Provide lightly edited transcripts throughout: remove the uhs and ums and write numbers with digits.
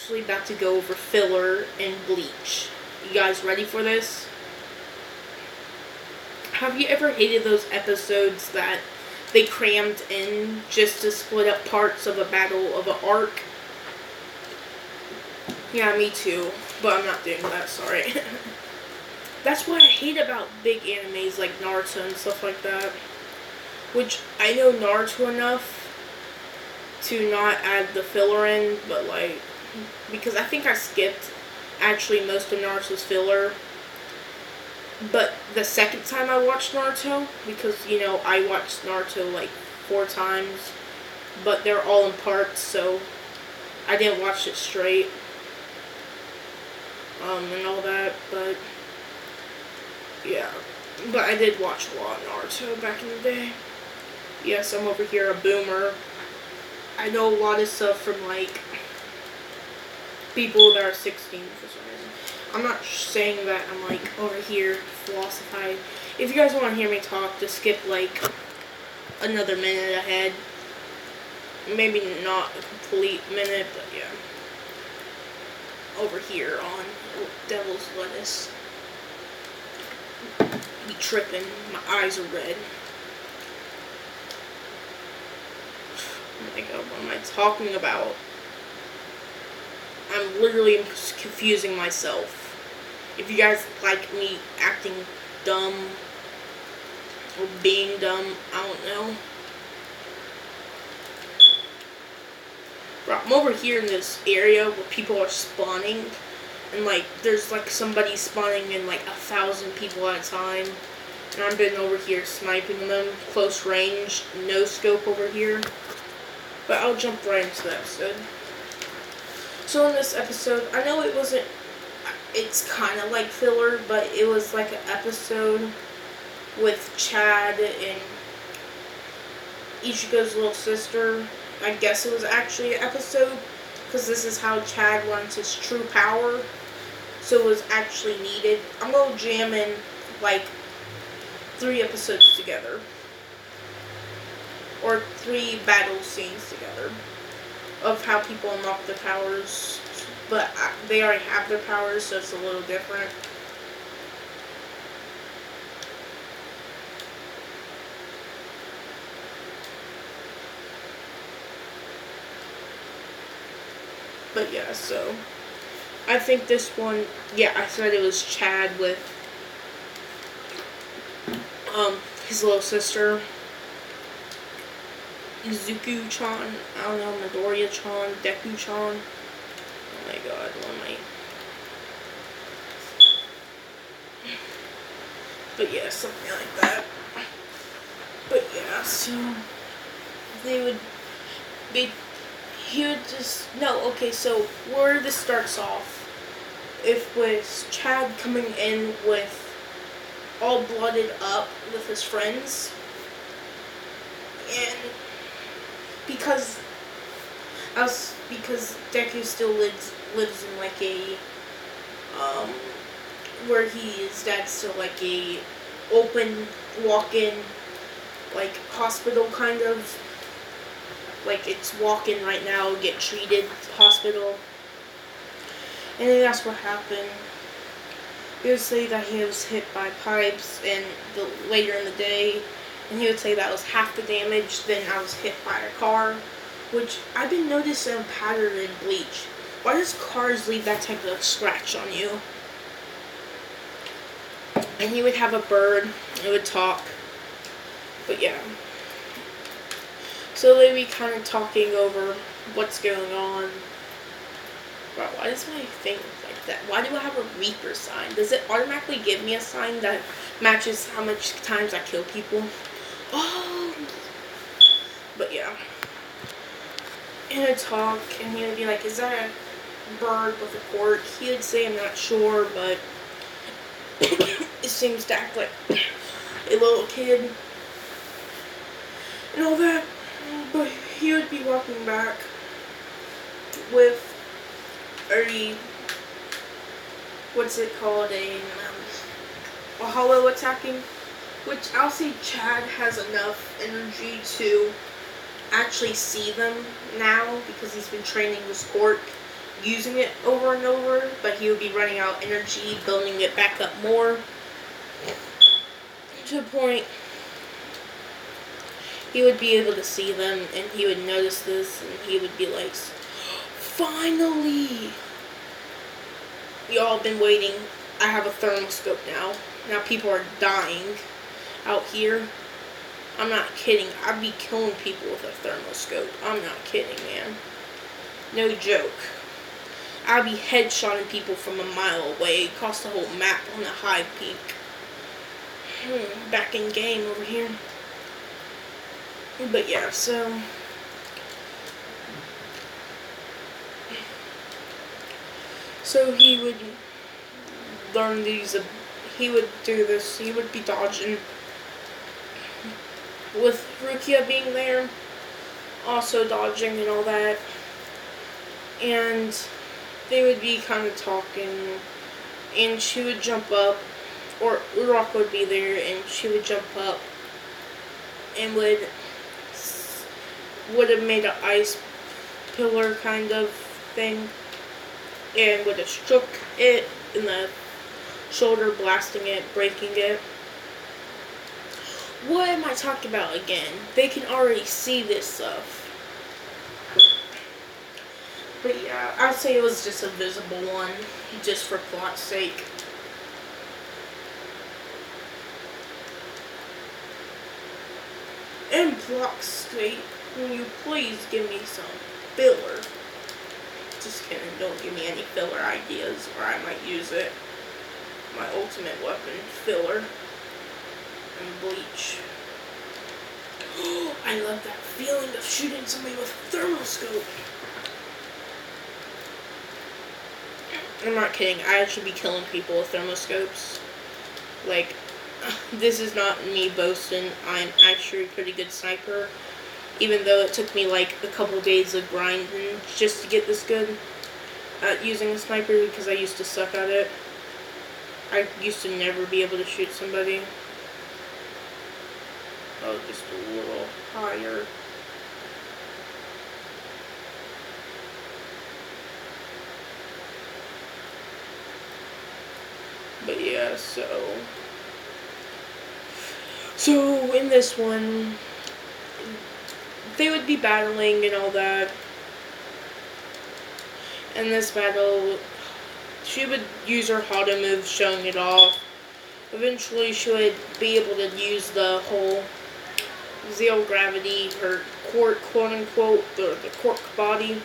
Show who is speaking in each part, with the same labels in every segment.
Speaker 1: actually about to go over filler and bleach. You guys ready for this? Have you ever hated those episodes that they crammed in just to split up parts of a battle of an arc? Yeah, me too. But I'm not doing that, sorry. That's what I hate about big animes like Naruto and stuff like that. Which, I know Naruto enough to not add the filler in, but like, because I think I skipped actually most of Naruto's filler. But the second time I watched Naruto, because, you know, I watched Naruto like 4 times, but they're all in parts, so I didn't watch it straight. And all that, but yeah. But I did watch a lot of Naruto back in the day. Yes, I'm over here a boomer. I know a lot of stuff from like people that are 16 for some reason. I'm not saying that I'm like over here philosophizing. If you guys want to hear me talk, just skip like another minute ahead. Maybe not a complete minute, but yeah. Over here on Devil's Lettuce. Be tripping. My eyes are red. Oh my god, what am I talking about? I'm literally confusing myself. If you guys like me acting dumb or being dumb, I don't know. Bro, I'm over here in this area where people are spawning, and like there's like somebody spawning in like 1,000 people at a time, and I've been over here sniping them close range, no scope over here. But I'll jump right into the episode. So in this episode, I know it wasn't, it's kind of like filler, but it was like an episode with Chad and Ichigo's little sister. I guess it was actually an episode, because this is how Chad learns his true power. So it was actually needed. I'm going to jam in like 3 episodes together. Or 3 battle scenes together. Of how people unlock their powers. But they already have their powers, so it's a little different. But yeah, so I think this one, yeah, I said it was Chad with his little sister, Izuku-chan, I don't know, Midoriya-chan, Deku-chan. Oh my god, what am I? But yeah, something like that. But yeah, so they would be. He would just, no, okay, so where this starts off, if with Chad coming in with all blooded up with his friends, and because Deku still lives in like a, where his dad's still like a open walk-in, like hospital kind of. Like, it's walk-in right now, get treated, hospital. And then that's what happened. He would say that he was hit by pipes and later in the day. And he would say that was half the damage, then I was hit by a car. Which, I've been noticing a pattern in Bleach. Why does cars leave that type of scratch on you? And he would have a bird, it would talk. But yeah. So they be kind of talking over what's going on. Wow, why does my thing look like that? Why do I have a Reaper sign? Does it automatically give me a sign that matches how much times I kill people? Oh! But yeah. And I'd talk, and he would be like, is that a bird with a fork? He would say, I'm not sure, but it seems to act like a little kid. And all that. But he would be walking back with a, what's it called, a hollow attacking, which I'll say Chad has enough energy to actually see them now, because he's been training with Scork, using it over and over, but he would be running out of energy, building it back up more. To the point he would be able to see them, and he would notice this, and he would be like, finally! Y'all been waiting. I have a thermoscope now. Now people are dying out here. I'm not kidding. I'd be killing people with a thermoscope. I'm not kidding, man. No joke. I'd be headshotting people from a mile away across the whole map on a high peak. Back in game over here. But yeah, so he would learn these, he would do this, he would be dodging with Rukia being there, also dodging and all that, and they would be kind of talking, and she would jump up, or Urok would be there, and she would jump up, and would have made an ice pillar kind of thing, and would have struck it in the shoulder, blasting it, breaking it. What am I talking about again? They can already see this stuff. But yeah, I'd say it was just a visible one, just for plot's sake. And plot's sake, will you please give me some filler? Just kidding, don't give me any filler ideas, or I might use it. My ultimate weapon, filler. And bleach. I love that feeling of shooting somebody with a thermoscope. I'm not kidding, I actually be killing people with thermoscopes. Like, this is not me boasting, I'm actually a pretty good sniper. Even though it took me like a couple days of grinding just to get this good at using a sniper, because I used to suck at it. I used to never be able to shoot somebody. Oh, just a little higher. But yeah, so in this one, they would be battling and all that. In this battle, she would use her Hada move, showing it off. Eventually, she would be able to use the whole zero gravity, her quote unquote, the cork body,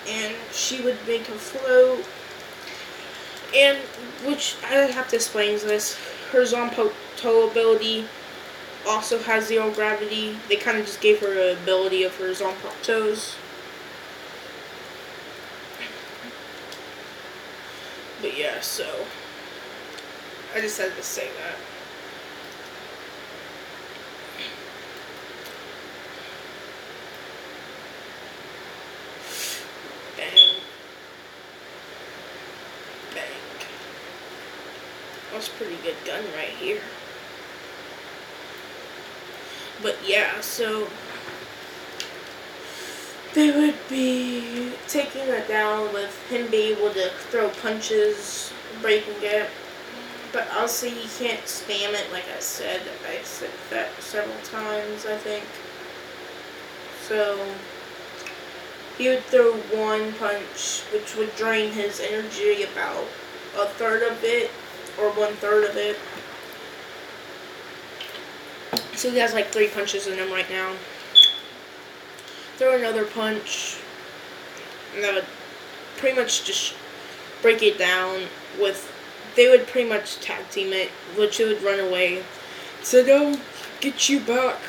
Speaker 1: and she would make her float. And, which, I have to explain this, her Zanpakuto ability also has zero gravity. They kind of just gave her an ability of her Zanpakutos. But yeah, so I just had to say that. Bang. Bang. That's a pretty good gun right here. But yeah, so they would be taking it down with him being able to throw punches, breaking it. But also you can't spam it like I said. I said that several times, I think. So he would throw one punch, which would drain his energy about a third of it, or 1/3 of it. So he has like 3 punches in him right now. Throw another punch, and that would pretty much just break it down with, they would pretty much tag team it, which it would run away. So they'll get you back.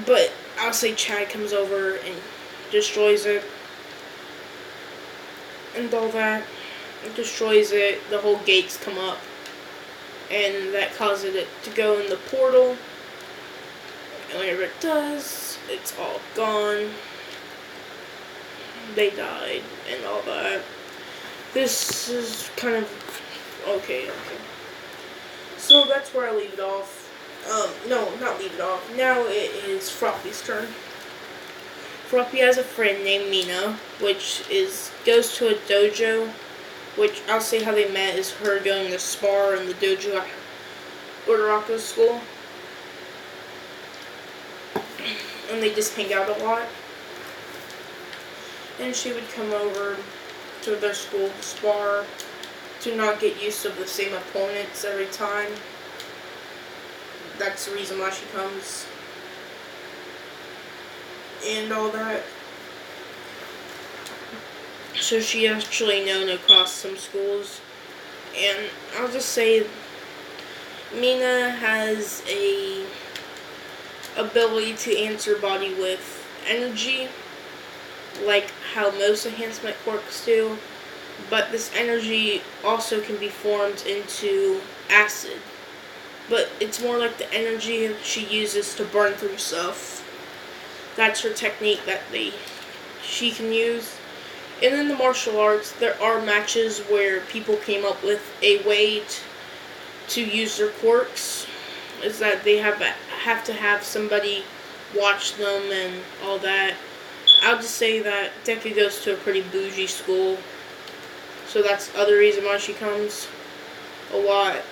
Speaker 1: But I'll say Chad comes over and destroys it. And all that. It destroys it, the whole gates come up. And that causes it to go in the portal. And whenever it does, it's all gone. They died and all that. This is kind of okay. So that's where I leave it off. No, not leave it off. Now it is Frothy's turn. Floppy has a friend named Mina, which goes to a dojo, which I'll say how they met is her going to spar in the dojo at Uraraku's school. And they just hang out a lot. And she would come over to their school to spar, to not get used to the same opponents every time. That's the reason why she comes. And all that. So she actually known across some schools. And I'll just say Mina has a ability to answer body with energy, like how most enhancement quirks do, but this energy also can be formed into acid. But it's more like the energy she uses to burn through stuff. That's her technique that she can use. And in the martial arts, there are matches where people came up with a way to use their quirks. Is that they have to have somebody watch them and all that. I'll just say that Deku goes to a pretty bougie school, so that's the other reason why she comes a lot,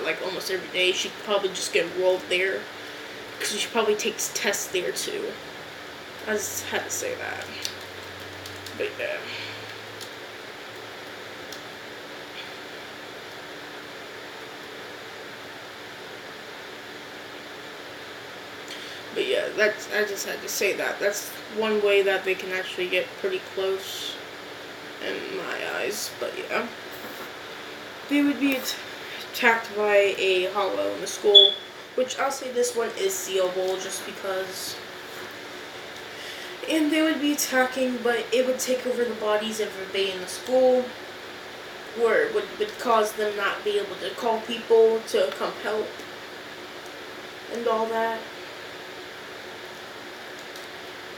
Speaker 1: like almost every day. She'd probably just get enrolled there, because she probably takes tests there too. I just had to say that. But yeah. But yeah, I just had to say that. That's one way that they can actually get pretty close in my eyes. But yeah. They would be attacked by a hollow in the school, which I'll say this one is seeable just because. And they would be attacking, but it would take over the bodies of everybody in the school, where it would cause them not be able to call people to come help and all that.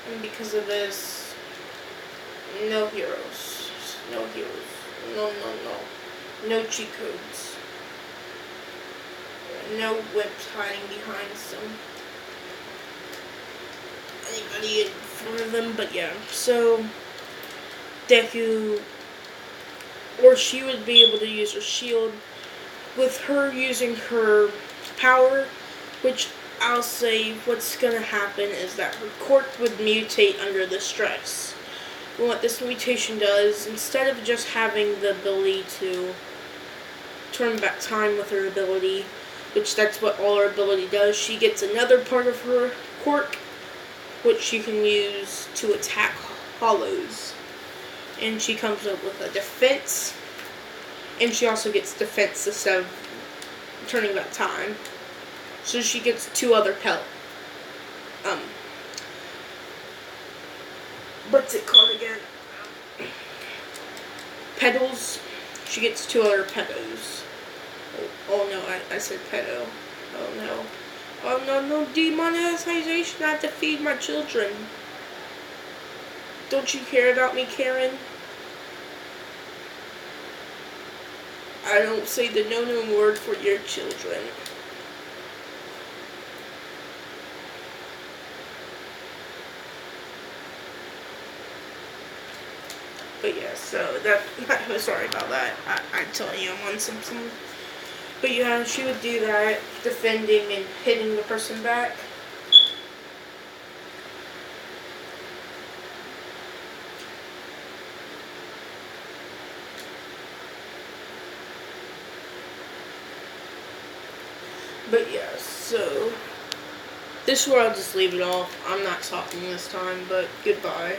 Speaker 1: And because of this, no heroes. No heroes. No cheat codes. No whips hiding behind anybody in front of them. But yeah, so Deku, or she would be able to use her shield with her using her power, which I'll say what's gonna happen is that her quirk would mutate under the stress. And what this mutation does, instead of just having the ability to turn back time with her ability, which that's what all her ability does, she gets another part of her quirk, which she can use to attack hollows. And she comes up with a defense, and she also gets defense instead of turning back time. So she gets two other what's it called again? Petals. She gets two other petals. Oh no, I said pedo. Oh no. Oh no, demonetization. I have to feed my children. Don't you care about me, Karen? I don't say the no word for your children. But yeah, so sorry about that. I'm telling you, I'm on something. But yeah, she would do that, defending and hitting the person back. But yeah, so this is where I'll just leave it off. I'm not talking this time, but goodbye.